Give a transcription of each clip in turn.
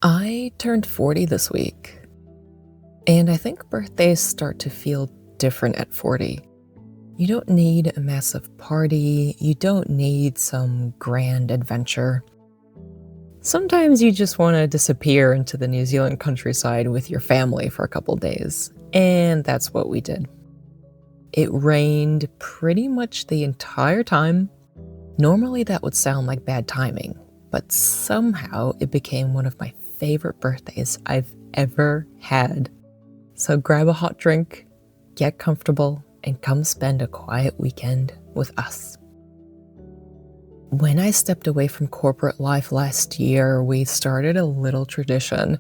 I turned 40 this week, and I think birthdays start to feel different at 40. You don't need a massive party, you don't need some grand adventure. Sometimes you just want to disappear into the New Zealand countryside with your family for a couple days, and that's what we did. It rained pretty much the entire time. Normally that would sound like bad timing, but somehow it became one of my favorite birthdays I've ever had. So grab a hot drink, get comfortable, and come spend a quiet weekend with us. When I stepped away from corporate life last year, we started a little tradition.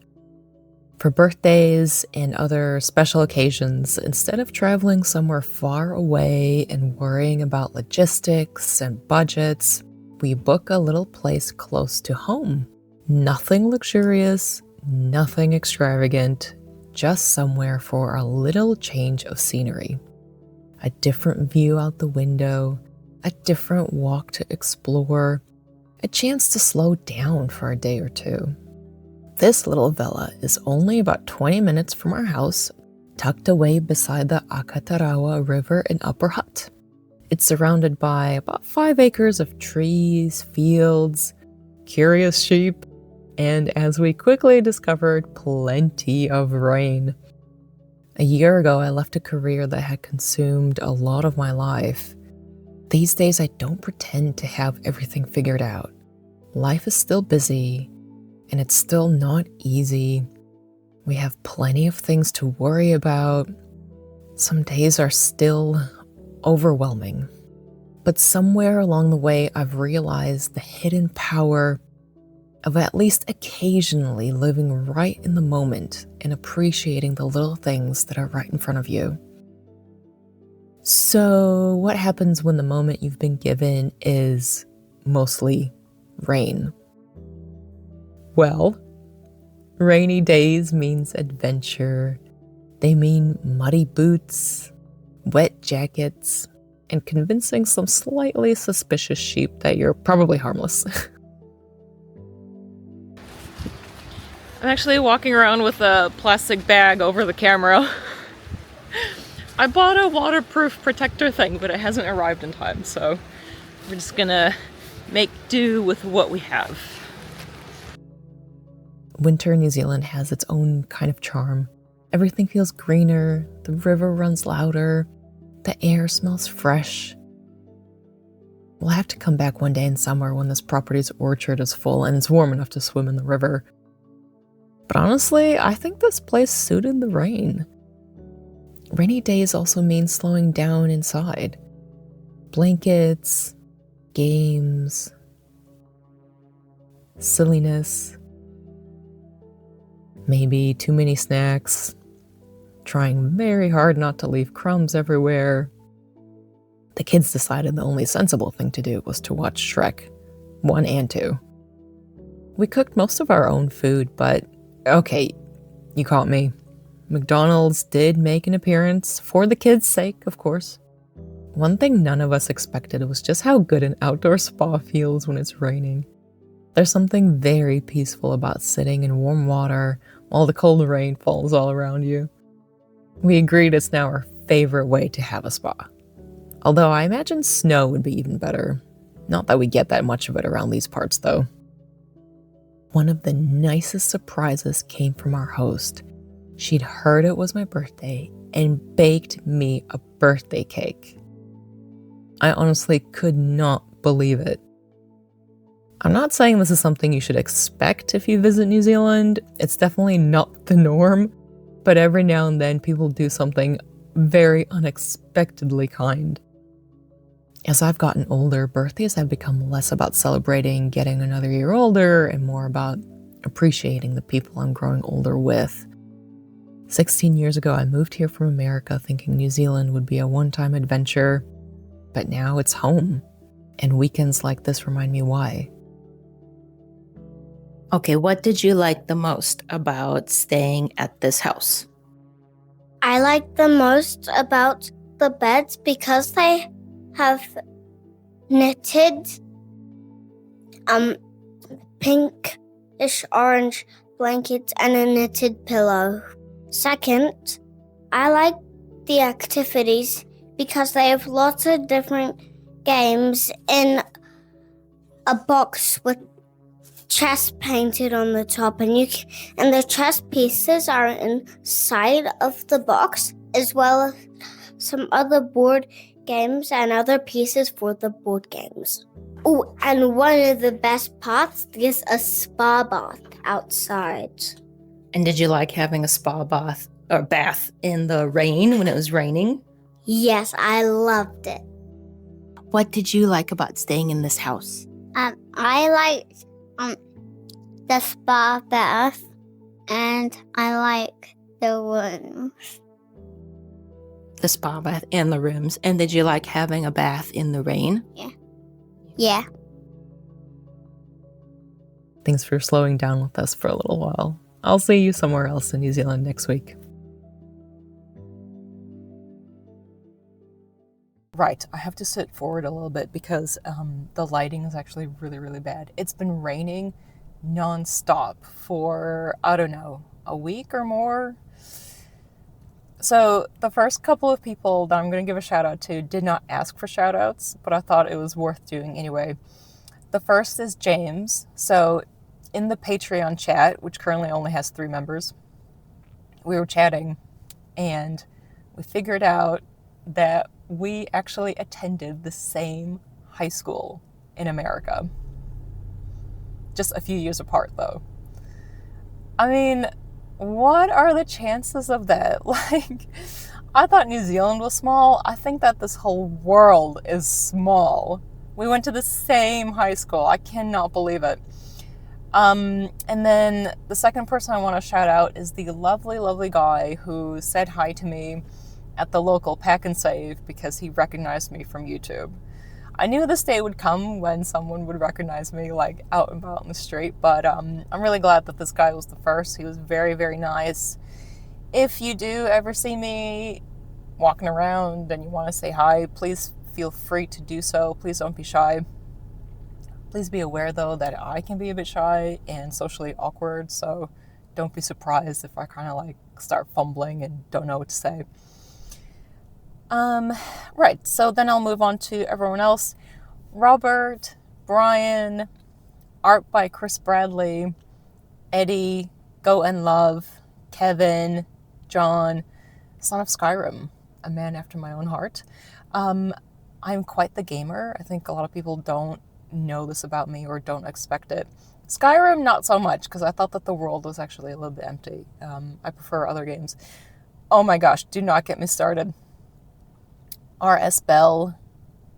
For birthdays and other special occasions, instead of traveling somewhere far away and worrying about logistics and budgets, we book a little place close to home. Nothing luxurious, nothing extravagant, just somewhere for a little change of scenery. A different view out the window, a different walk to explore, a chance to slow down for a day or two. This little villa is only about 20 minutes from our house, tucked away beside the Akatarawa River in Upper Hutt. It's surrounded by about 5 acres of trees, fields, curious sheep, and as we quickly discovered, plenty of rain. A year ago, I left a career that had consumed a lot of my life. These days, I don't pretend to have everything figured out. Life is still busy, and it's still not easy. We have plenty of things to worry about. Some days are still overwhelming. But somewhere along the way, I've realized the hidden power of at least occasionally living right in the moment and appreciating the little things that are right in front of you. So, what happens when the moment you've been given is mostly rain? Well, rainy days means adventure. They mean muddy boots, wet jackets, and convincing some slightly suspicious sheep that you're probably harmless. I'm actually walking around with a plastic bag over the camera. I bought a waterproof protector thing, but it hasn't arrived in time, so we're just gonna make do with what we have. Winter in New Zealand has its own kind of charm. Everything feels greener, the river runs louder, the air smells fresh. We'll have to come back one day in summer when this property's orchard is full and it's warm enough to swim in the river. But honestly, I think this place suited the rain. Rainy days also mean slowing down inside. Blankets, games, silliness, maybe too many snacks, trying very hard not to leave crumbs everywhere. The kids decided the only sensible thing to do was to watch Shrek 1 and 2. We cooked most of our own food, but okay, you caught me. McDonald's did make an appearance, for the kids' sake, of course. One thing none of us expected was just how good an outdoor spa feels when it's raining. There's something very peaceful about sitting in warm water while the cold rain falls all around you. We agreed it's now our favorite way to have a spa. Although I imagine snow would be even better. Not that we get that much of it around these parts, though. One of the nicest surprises came from our host. She'd heard it was my birthday and baked me a birthday cake. I honestly could not believe it. I'm not saying this is something you should expect if you visit New Zealand. It's definitely not the norm, but every now and then people do something very unexpectedly kind. As I've gotten older, birthdays have become less about celebrating getting another year older and more about appreciating the people I'm growing older with. 16 years ago, I moved here from America thinking New Zealand would be a one-time adventure, but now it's home, and weekends like this remind me why. Okay, what did you like the most about staying at this house? I like the most about the beds because they have knitted pinkish orange blanket and a knitted pillow. Second, I like the activities because they have lots of different games in a box with chess painted on the top, and the chess pieces are inside of the box, as well as some other board games and other pieces for the board games. Oh, and one of the best parts is a spa bath outside. And did you like having a spa bath or bath in the rain when it was raining? Yes, I loved it. What did you like about staying in this house? I liked the spa bath, and I like the rooms. The spa bath and the rooms. And did you like having a bath in the rain? Yeah. Thanks for slowing down with us for a little while. I'll see you somewhere else in New Zealand next week. Right, I have to sit forward a little bit because the lighting is actually really, really bad. It's been raining nonstop for, I don't know, a week or more. So the first couple of people that I'm going to give a shout out to did not ask for shout outs, but I thought it was worth doing anyway. The first is James. So in the Patreon chat, which currently only has 3 members, we were chatting and we figured out that we actually attended the same high school in America. Just a few years apart, though. I mean, what are the chances of that? Like, I thought New Zealand was small. I think that this whole world is small. We went to the same high school. I cannot believe it. And then the second person I want to shout out is the lovely, lovely guy who said hi to me at the local Pack and Save because he recognized me from YouTube. I knew this day would come when someone would recognize me like out and about in the street, but I'm really glad that this guy was the first. He was very, very nice. If you do ever see me walking around and you want to say hi, please feel free to do so. Please don't be shy. Please be aware, though, that I can be a bit shy and socially awkward, so don't be surprised if I kind of like start fumbling and don't know what to say. Right, so then I'll move on to everyone else. Robert, Brian, art by Chris Bradley, Eddie, Go and Love, Kevin, John, Son of Skyrim, a man after my own heart. I'm quite the gamer. I think a lot of people don't know this about me or don't expect it. Skyrim, not so much, because I thought that the world was actually a little bit empty. I prefer other games. Oh my gosh, do not get me started. R.S. Bell,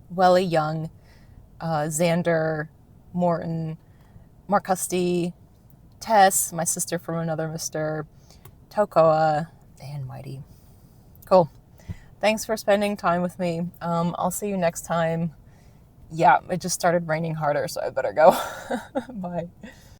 Welly Young, Xander, Morton, Mark Husty, Tess, my sister from another mister, Tokoa, and Mighty. Cool. Thanks for spending time with me. I'll see you next time. Yeah, it just started raining harder, so I better go. Bye.